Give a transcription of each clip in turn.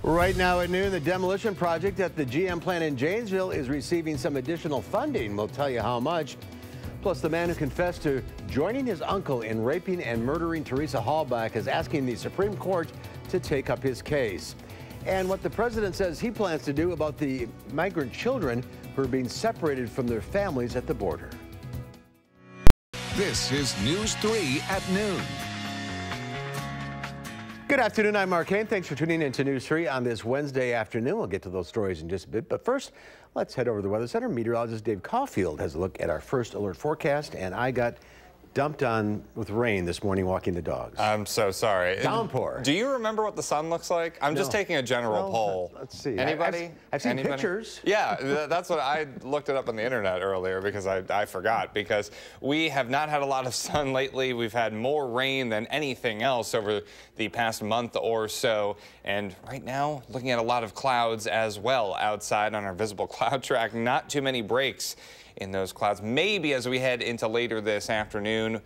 Right now at noon, the demolition project at the GM plant in Janesville is receiving some additional funding. We'll tell you how much. Plus, the man who confessed to joining his uncle in raping and murdering Teresa Halbach is asking the Supreme Court to take up his case. And what the president says he plans to do about the migrant children who are being separated from their families at the border. This is News 3 at noon. Good afternoon, I'm Mark Kane. Thanks for tuning in to News 3 on this Wednesday afternoon. We'll get to those stories in just a bit. But first, let's head over to the Weather Center. Meteorologist Dave Caulfield has a look at our first alert forecast, and I got dumped on with rain this morning walking the dogs. I'm so sorry. Downpour. Do you remember what the sun looks like? I'm just taking a general poll. Let's see. Anybody? I've seen pictures. Yeah, that's what I looked it up on the internet earlier because I forgot, because we have not had a lot of sun lately. We've had more rain than anything else over the past month or so. And right now, looking at a lot of clouds as well outside on our visible cloud track. Not too many breaks in those clouds. Maybe as we head into later this afternoon,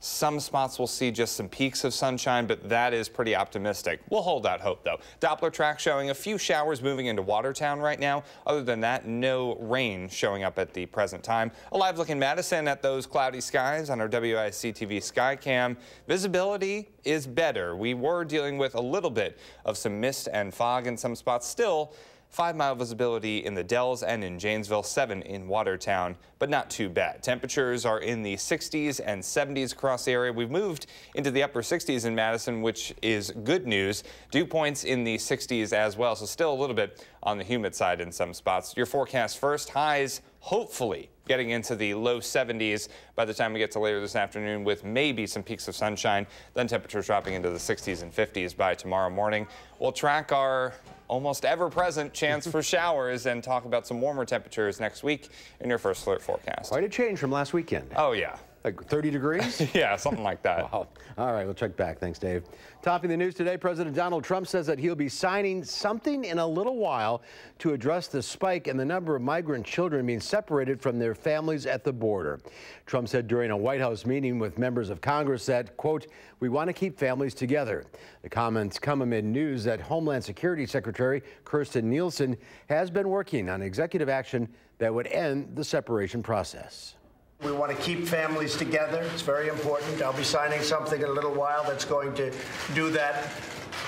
some spots will see just some peaks of sunshine, but that is pretty optimistic. We'll hold out hope, though. Doppler track showing a few showers moving into Watertown right now. Other than that, no rain showing up at the present time. A live look in Madison at those cloudy skies on our WISC-TV sky cam. Visibility is better. We were dealing with a little bit of some mist and fog in some spots. Still, 5-mile visibility in the Dells and in Janesville, 7 in Watertown, but not too bad. Temperatures are in the 60s and 70s across the area. We've moved into the upper 60s in Madison, which is good news. Dew points in the 60s as well, so still a little bit on the humid side in some spots. Your forecast first, highs hopefully getting into the low 70s by the time we get to later this afternoon, with maybe some peaks of sunshine. Then temperatures dropping into the 60s and 50s by tomorrow morning. We'll track our almost ever-present chance for showers and talk about some warmer temperatures next week in your first alert forecast. Quite a change from last weekend. Oh, yeah. Like 30 degrees? Yeah, something like that. Wow. All right, we'll check back. Thanks, Dave. Topping the news today, President Donald Trump says that he'll be signing something in a little while to address the spike in the number of migrant children being separated from their families at the border. Trump said during a White House meeting with members of Congress that, quote, "We want to keep families together." The comments come amid news that Homeland Security Secretary Kirstjen Nielsen has been working on executive action that would end the separation process. We want to keep families together. It's very important. I'll be signing something in a little while that's going to do that.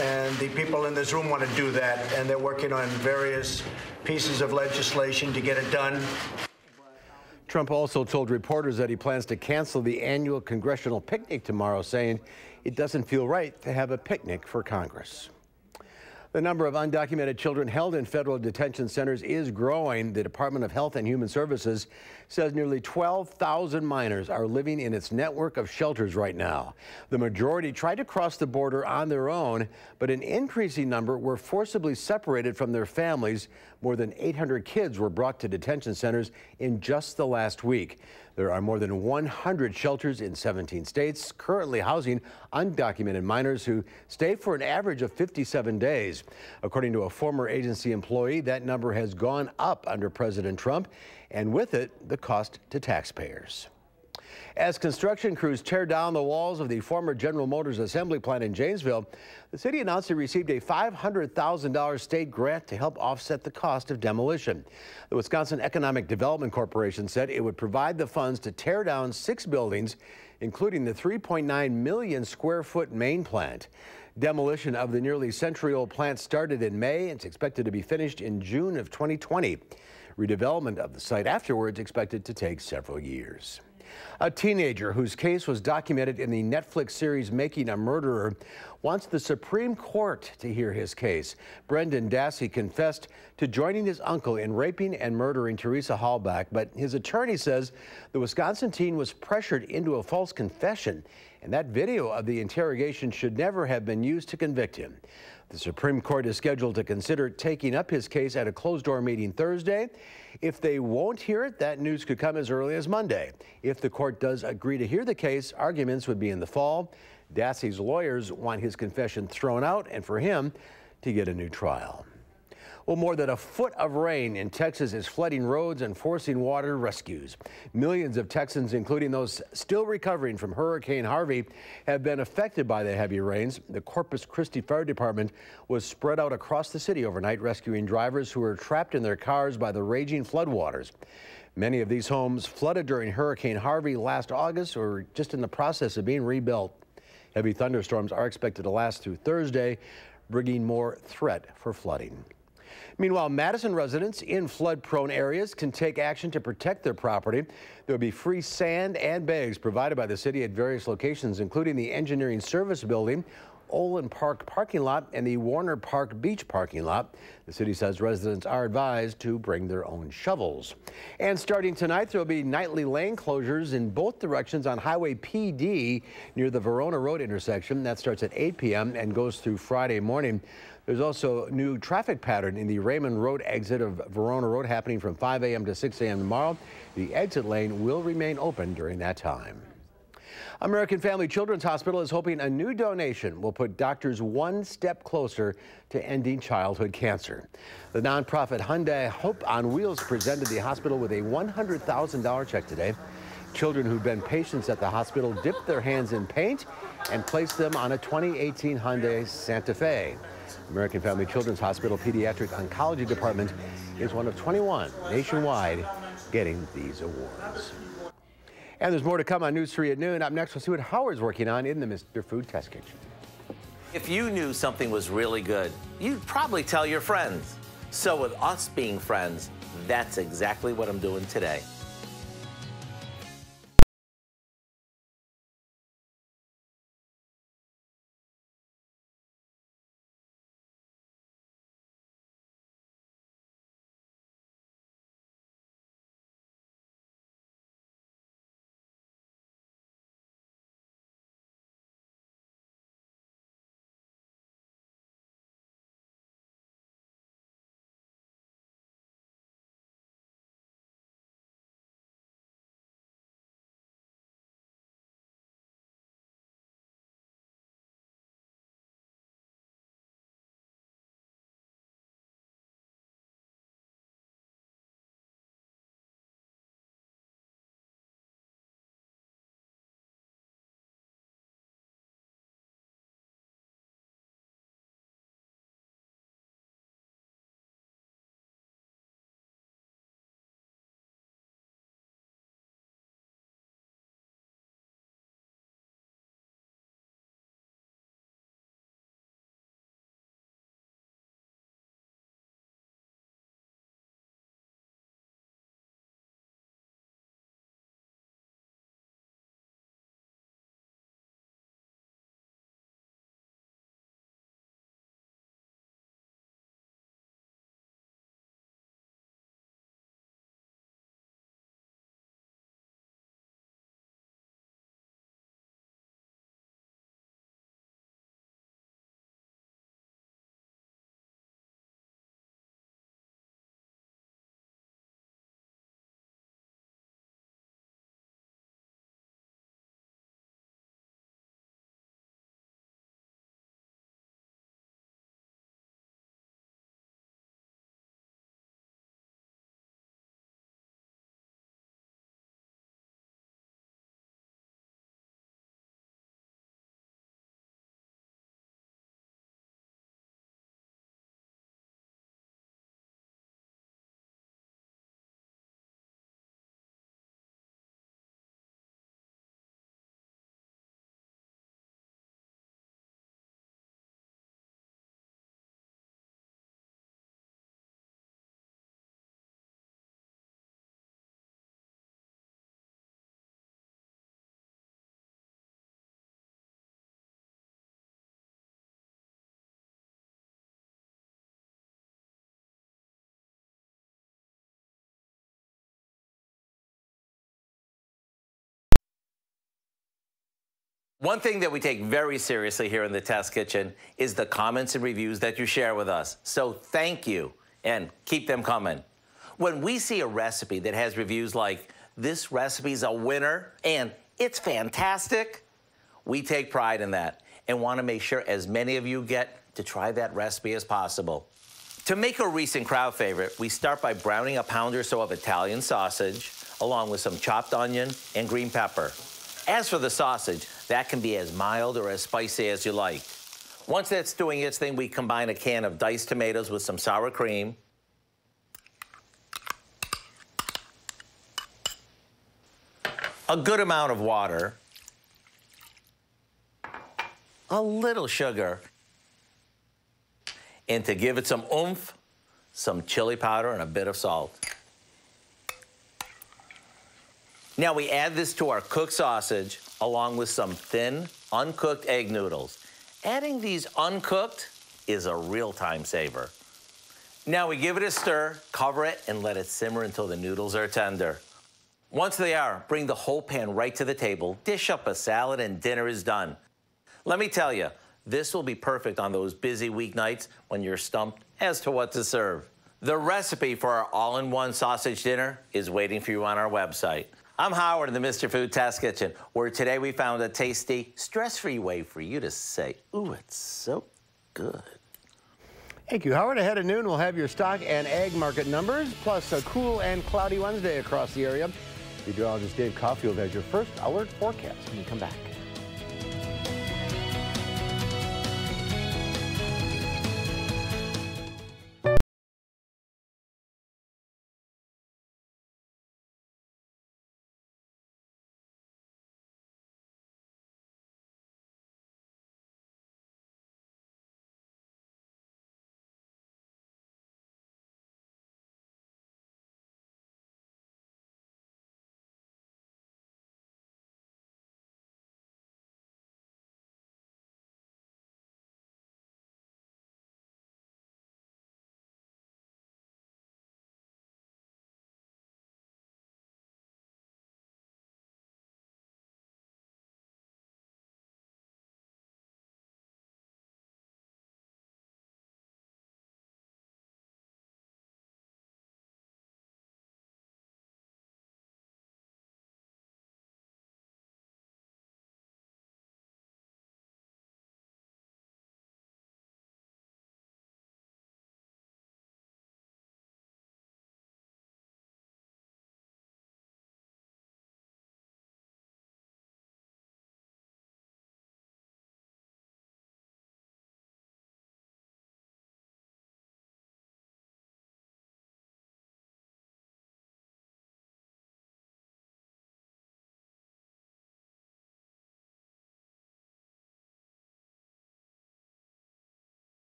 And the people in this room want to do that. And they're working on various pieces of legislation to get it done. Trump also told reporters that he plans to cancel the annual congressional picnic tomorrow, saying it doesn't feel right to have a picnic for Congress. The number of undocumented children held in federal detention centers is growing. The Department of Health and Human Services says nearly 12,000 minors are living in its network of shelters right now. The majority tried to cross the border on their own, but an increasing number were forcibly separated from their families. More than 800 kids were brought to detention centers in just the last week. There are more than 100 shelters in 17 states currently housing undocumented minors who stay for an average of 57 days. According to a former agency employee, that number has gone up under President Trump, and with it, the cost to taxpayers. As construction crews tear down the walls of the former General Motors assembly plant in Janesville, the city announced it received a $500,000 state grant to help offset the cost of demolition. The Wisconsin Economic Development Corporation said it would provide the funds to tear down 6 buildings, including the 3.9 million square foot main plant. Demolition of the nearly century-old plant started in May and is expected to be finished in June of 2020. Redevelopment of the site afterwards expected to take several years. A teenager whose case was documented in the Netflix series Making a Murderer wants the Supreme Court to hear his case. Brendan Dassey confessed to joining his uncle in raping and murdering Teresa Halbach, but his attorney says the Wisconsin teen was pressured into a false confession, and that video of the interrogation should never have been used to convict him. The Supreme Court is scheduled to consider taking up his case at a closed-door meeting Thursday. If they won't hear it, that news could come as early as Monday. If the court does agree to hear the case, arguments would be in the fall. Dassey's lawyers want his confession thrown out and for him to get a new trial. Well, more than a foot of rain in Texas is flooding roads and forcing water rescues. Millions of Texans, including those still recovering from Hurricane Harvey, have been affected by the heavy rains. The Corpus Christi Fire Department was spread out across the city overnight, rescuing drivers who were trapped in their cars by the raging floodwaters. Many of these homes flooded during Hurricane Harvey last August or just in the process of being rebuilt. Heavy thunderstorms are expected to last through Thursday, bringing more threat for flooding. Meanwhile, Madison residents in flood-prone areas can take action to protect their property. There will be free sand and bags provided by the city at various locations, including the Engineering Service Building, Olin Park parking lot, and the Warner Park Beach parking lot. The city says residents are advised to bring their own shovels. And starting tonight, there will be nightly lane closures in both directions on Highway PD near the Verona Road intersection. That starts at 8 p.m. and goes through Friday morning. There's also a new traffic pattern in the Raymond Road exit of Verona Road happening from 5 a.m. to 6 a.m. tomorrow. The exit lane will remain open during that time. American Family Children's Hospital is hoping a new donation will put doctors one step closer to ending childhood cancer. The nonprofit Hyundai Hope on Wheels presented the hospital with a $100,000 check today. Children who've been patients at the hospital dipped their hands in paint and placed them on a 2018 Hyundai Santa Fe. American Family Children's Hospital Pediatric Oncology Department is one of 21 nationwide getting these awards. And there's more to come on News 3 at noon. Up next, we'll see what Howard's working on in the Mr. Food Test Kitchen. If you knew something was really good, you'd probably tell your friends. So with us being friends, that's exactly what I'm doing today. One thing that we take very seriously here in the Test Kitchen is the comments and reviews that you share with us. So thank you, and keep them coming. When we see a recipe that has reviews like, "This recipe's a winner," and "It's fantastic," we take pride in that and want to make sure as many of you get to try that recipe as possible. To make a recent crowd favorite, we start by browning a pound or so of Italian sausage, along with some chopped onion and green pepper. As for the sausage, that can be as mild or as spicy as you like. Once that's doing its thing, we combine a can of diced tomatoes with some sour cream, a good amount of water, a little sugar, and to give it some oomph, some chili powder and a bit of salt. Now we add this to our cooked sausage along with some thin, uncooked egg noodles. Adding these uncooked is a real time saver. Now we give it a stir, cover it, and let it simmer until the noodles are tender. Once they are, bring the whole pan right to the table, dish up a salad, and dinner is done. Let me tell you, this will be perfect on those busy weeknights when you're stumped as to what to serve. The recipe for our all-in-one sausage dinner is waiting for you on our website. I'm Howard in the Mr. Food Test Kitchen, where today we found a tasty, stress-free way for you to say, ooh, it's so good. Thank you, Howard. Ahead at noon, we'll have your stock and egg market numbers, plus a cool and cloudy Wednesday across the area. Meteorologist Dave Caulfield has your first alert forecast when we come back.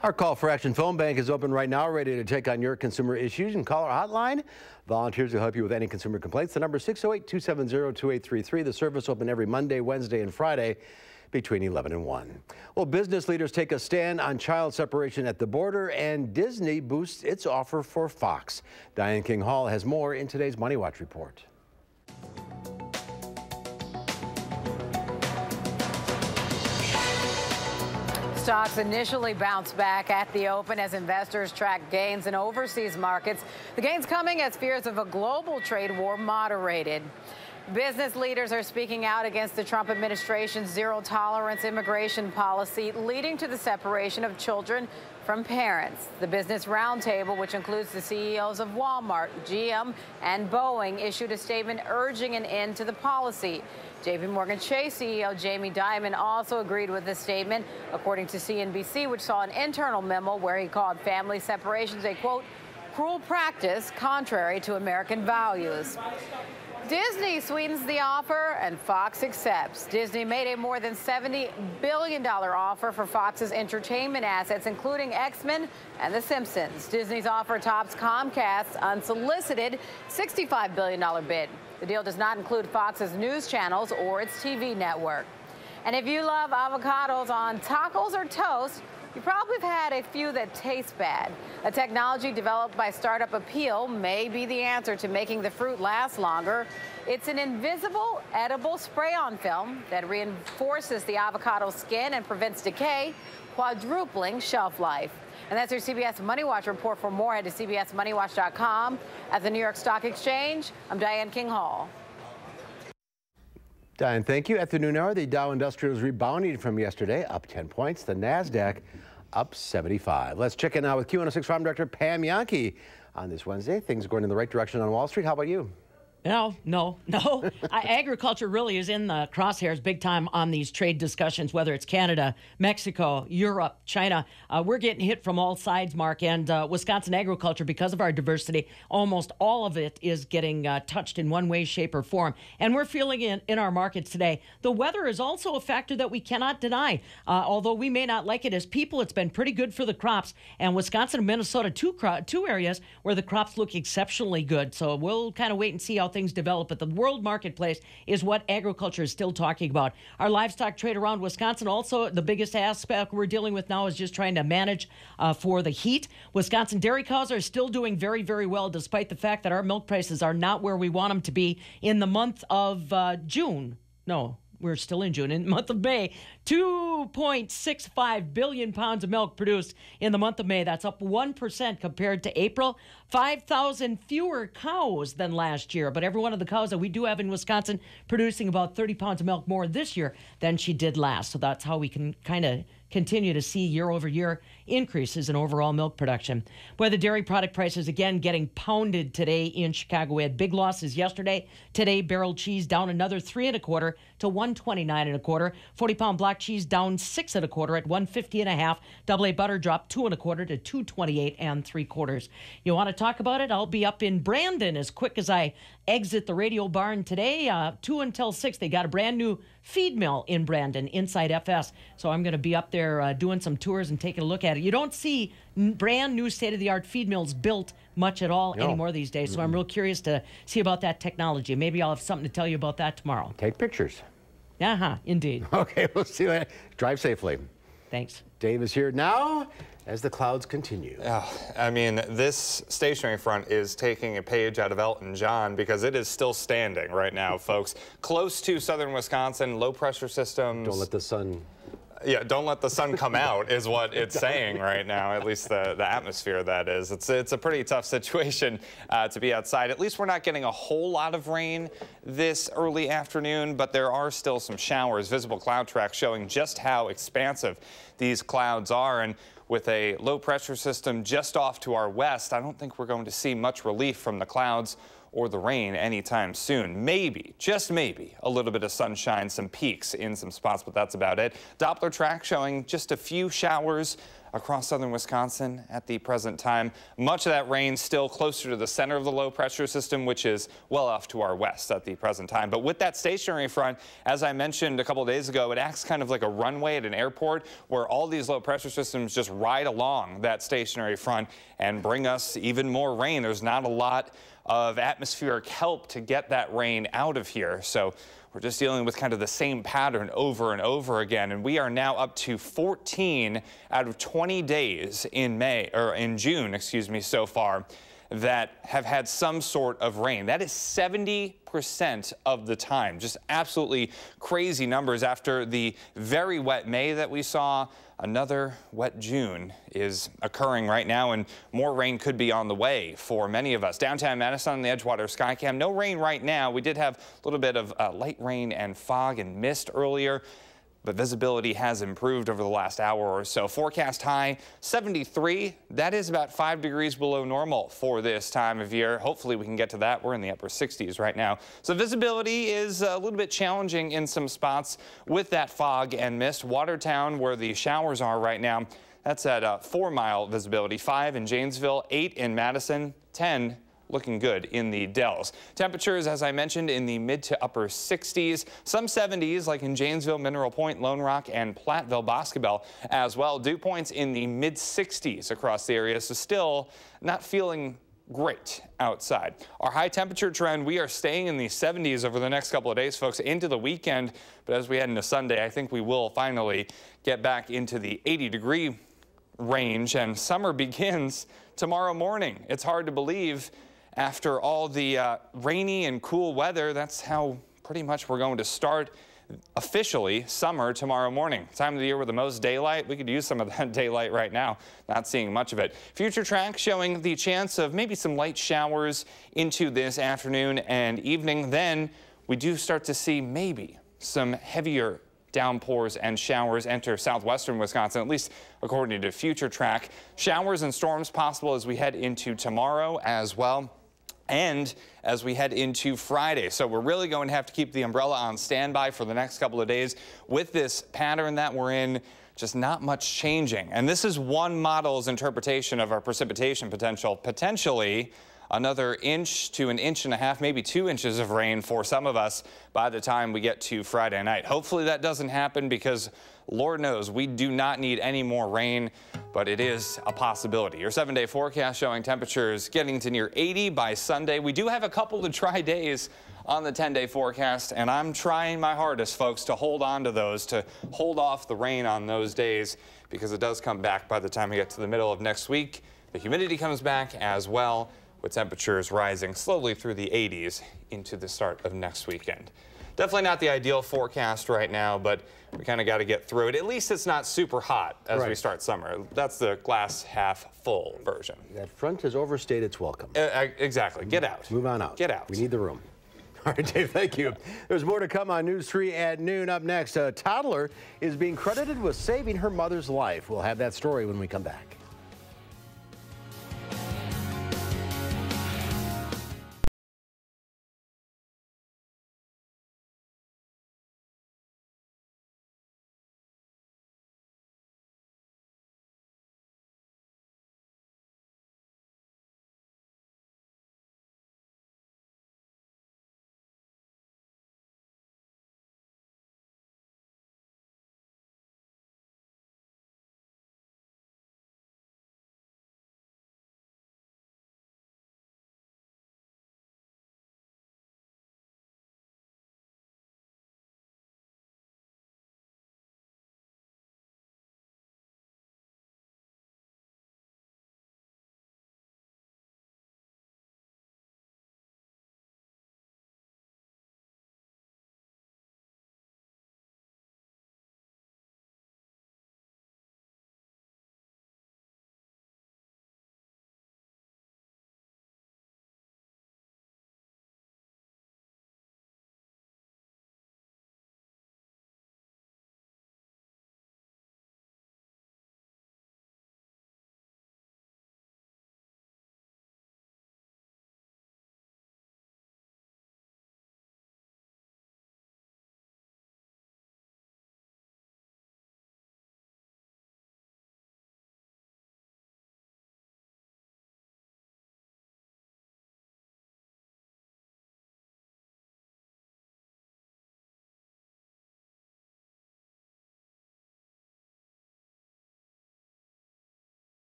Our Call for Action phone bank is open right now, ready to take on your consumer issues. And call our hotline. Volunteers will help you with any consumer complaints. The number is 608-270-2833. The service open every Monday, Wednesday, and Friday between 11 and 1. Well, business leaders take a stand on child separation at the border, and Disney boosts its offer for Fox. Diane King Hall has more in today's Money Watch report. Stocks initially bounced back at the open as investors track gains in overseas markets. The gains coming as fears of a global trade war moderated. Business leaders are speaking out against the Trump administration's zero-tolerance immigration policy, leading to the separation of children from parents. The Business Roundtable, which includes the CEOs of Walmart, GM, and Boeing, issued a statement urging an end to the policy. JP Morgan Chase CEO Jamie Dimon also agreed with the statement, according to CNBC, which saw an internal memo where he called family separations a, quote, cruel practice contrary to American values. Disney sweetens the offer and Fox accepts. Disney made a more than $70 billion offer for Fox's entertainment assets, including X-Men and The Simpsons. Disney's offer tops Comcast's unsolicited $65 billion bid. The deal does not include Fox's news channels or its TV network. And if you love avocados on tacos or toast, you probably have had a few that taste bad. A technology developed by startup Appeal may be the answer to making the fruit last longer. It's an invisible, edible spray-on film that reinforces the avocado skin and prevents decay, quadrupling shelf life. And that's your CBS Money Watch report. For more, head to cbsmoneywatch.com. At the New York Stock Exchange, I'm Diane King Hall. Diane, thank you. At the noon hour, the Dow Industrial is rebounding from yesterday, up 10 points. The NASDAQ up 75. Let's check in now with Q106 Farm Director Pam Yankee on this Wednesday. Things are going in the right direction on Wall Street. How about you? No. Agriculture really is in the crosshairs big time on these trade discussions, whether it's Canada, Mexico, Europe, China. We're getting hit from all sides, Mark, and Wisconsin agriculture, because of our diversity, almost all of it is getting touched in one way, shape, or form. And we're feeling it in our markets today. The weather is also a factor that we cannot deny. Although we may not like it as people, it's been pretty good for the crops. And Wisconsin and Minnesota, two areas where the crops look exceptionally good. So we'll kind of wait and see how things develop, but the world marketplace is what agriculture is still talking about. Our livestock trade around Wisconsin, also the biggest aspect we're dealing with now is just trying to manage for the heat. Wisconsin dairy cows are still doing very, very well, despite the fact that our milk prices are not where we want them to be in the month of June. No, we're still in June. In the month of May, 2.65 billion pounds of milk produced in the month of May. That's up 1% compared to April. 5,000 fewer cows than last year. But every one of the cows that we do have in Wisconsin producing about 30 pounds of milk more this year than she did last. So that's how we can kind of continue to see year-over-year increases in overall milk production. Boy, the dairy product prices again getting pounded today in Chicago. We had big losses yesterday. Today, barrel cheese down another 3 1/4 to 129 1/4. 40-pound black cheese down 6 1/4 at 150 1/2. Double A butter dropped 2 1/4 to 228 3/4. You want to talk about it? I'll be up in Brandon as quick as I exit the radio barn today. 2 until 6. They got a brand new feed mill in Brandon inside FS. So I'm going to be up there doing some tours and taking a look at it. You don't see brand new state-of-the-art feed mills built much at all anymore these days. So I'm real curious to see about that technology. Maybe I'll have something to tell you about that tomorrow. Take pictures. Indeed. Okay, we'll see you later. Drive safely. Thanks. Dave is here now as the clouds continue. I mean, this stationary front is taking a page out of Elton John because it is still standing right now, folks. Close to southern Wisconsin, low pressure systems. Don't let the sun... Yeah, don't let the sun come out is what it's saying right now, at least the atmosphere, that is. It's a pretty tough situation to be outside. At least we're not getting a whole lot of rain this early afternoon, but there are still some showers. Visible cloud track showing just how expansive these clouds are. And with a low pressure system just off to our west, I don't think we're going to see much relief from the clouds or the rain anytime soon. Maybe, just maybe, a little bit of sunshine, some peaks in some spots, but that's about it. Doppler track showing just a few showers across southern Wisconsin at the present time. Much of that rain still closer to the center of the low pressure system, which is well off to our west at the present time. But with that stationary front, as I mentioned a couple of days ago, it acts kind of like a runway at an airport where all these low pressure systems just ride along that stationary front and bring us even more rain. There's not a lot of atmospheric help to get that rain out of here. So we're just dealing with kind of the same pattern over and over again. And we are now up to 14 out of 20 days in June, excuse me, so far that have had some sort of rain. That is 70% of the time. Just absolutely crazy numbers after the very wet May that we saw. Another wet June is occurring right now, and more rain could be on the way for many of us. Downtown Madison on the Edgewater Skycam, no rain right now. We did have a little bit of light rain and fog and mist earlier. but visibility has improved over the last hour or so. Forecast high 73. That is about 5 degrees below normal for this time of year. Hopefully we can get to that. We're in the upper 60s right now. So visibility is a little bit challenging in some spots with that fog and mist. Watertown, where the showers are right now, that's at 4-mile visibility. 5 in Janesville, 8 in Madison, 10 looking good in the Dells. Temperatures, as I mentioned, in the mid to upper 60s, some 70s like in Janesville, Mineral Point, Lone Rock, and Platteville, Boscobel as well. Dew points in the mid 60s across the area, so still not feeling great outside. Our high temperature trend, we are staying in the 70s over the next couple of days, folks, into the weekend. But as we head into Sunday, I think we will finally get back into the 80-degree range, and summer begins tomorrow morning. It's hard to believe after all the rainy and cool weather. That's how pretty much we're going to start officially summer tomorrow morning. Time of the year with the most daylight. We could use some of that daylight right now. Not seeing much of it. Future track showing the chance of maybe some light showers into this afternoon and evening. Then we do start to see maybe some heavier downpours and showers enter southwestern Wisconsin, at least according to Future Track. Showers and storms possible as we head into tomorrow as well, and as we head into Friday. So we're really going to have to keep the umbrella on standby for the next couple of days with this pattern that we're in. Just not much changing. And this is one model's interpretation of our precipitation potential. Potentially another inch to an inch and a half, maybe 2 inches of rain for some of us by the time we get to Friday night. Hopefully that doesn't happen, because Lord knows we do not need any more rain, but it is a possibility. Your 7-day forecast showing temperatures getting to near 80 by Sunday. We do have a couple of dry days on the 10-day forecast, and I'm trying my hardest, folks, to hold on to those, to hold off the rain on those days, because it does come back by the time we get to the middle of next week. The humidity comes back as well, with temperatures rising slowly through the 80s into the start of next weekend. Definitely not the ideal forecast right now, but we kind of got to get through it. At least it's not super hot as we start summer. That's the glass half full version. That front has overstayed its welcome. Exactly. Get out. Move on out. Get out. We need the room. All right, Dave, thank you. There's more to come on News 3 at noon. Up next, a toddler is being credited with saving her mother's life. We'll have that story when we come back.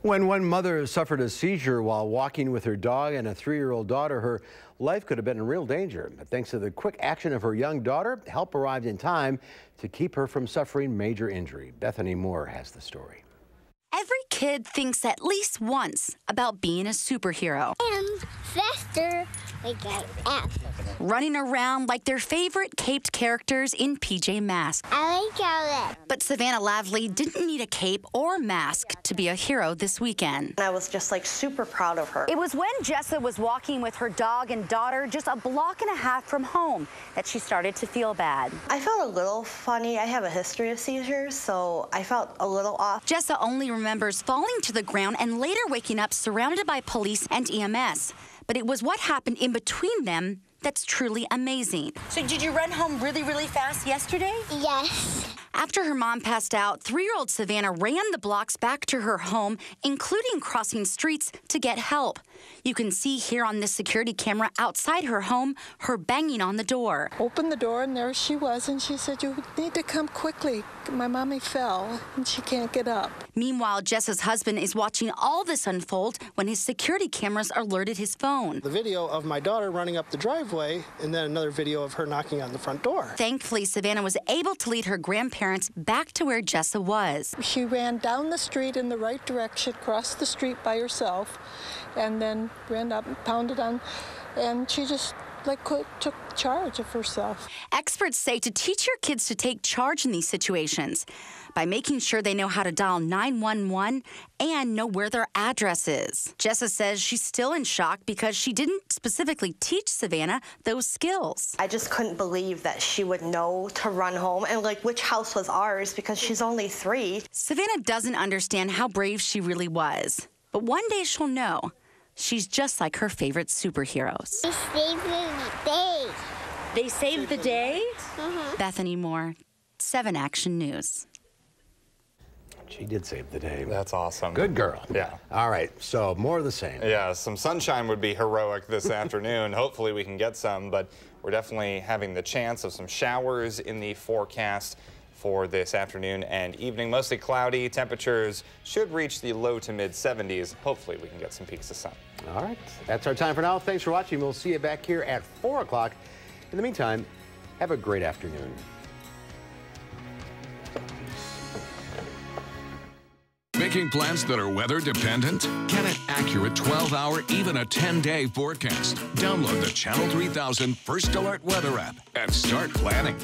When one mother suffered a seizure while walking with her dog and a 3-year-old daughter, her life could have been in real danger. But thanks to the quick action of her young daughter, help arrived in time to keep her from suffering major injury. Bethany Moore has the story. Every kid thinks at least once about being a superhero. I'm faster, like I am. Running around like their favorite caped characters in PJ Masks. I like how But Savannah Lavley didn't need a cape or mask to be a hero this weekend. I was just like super proud of her. It was when Jessa was walking with her dog and daughter just a block and a half from home that she started to feel bad. I felt a little funny. I have a history of seizures, so I felt a little off. Jessa only remembers falling to the ground and later waking up surrounded by police and EMS. But it was what happened in between them that's truly amazing. So did you run home really, really fast yesterday? Yes. After her mom passed out, 3-year-old Savannah ran the blocks back to her home, including crossing streets to get help. You can see here on this security camera outside her home, her banging on the door. Opened the door and there she was, and she said, "You need to come quickly. My mommy fell and she can't get up." Meanwhile, Jessa's husband is watching all this unfold when his security cameras alerted his phone. The video of my daughter running up the driveway and then another video of her knocking on the front door. Thankfully, Savannah was able to lead her grandparents back to where Jessa was. She ran down the street in the right direction, crossed the street by herself, and then ran up and pounded on, and she just took charge of herself. Experts say to teach your kids to take charge in these situations by making sure they know how to dial 911 and know where their address is. Jessa says she's still in shock because she didn't specifically teach Savannah those skills. I just couldn't believe that she would know to run home and like which house was ours because she's only 3. Savannah doesn't understand how brave she really was, but one day she'll know. She's just like her favorite superheroes. They saved the day. They saved the day? Mm-hmm. Bethany Moore, 7 Action News. She did save the day. That's awesome. Good girl. Yeah. All right, so more of the same. Yeah, some sunshine would be heroic this afternoon. Hopefully we can get some, but we're definitely having the chance of some showers in the forecast for this afternoon and evening. Mostly cloudy. Temperatures should reach the low to mid 70s. Hopefully we can get some peaks of sun. All right, that's our time for now. Thanks for watching. We'll see you back here at 4 o'clock. In the meantime, have a great afternoon. Making plans that are weather dependent? Get an accurate 12-hour, even a 10-day forecast. Download the Channel 3000 First Alert Weather app and start planning.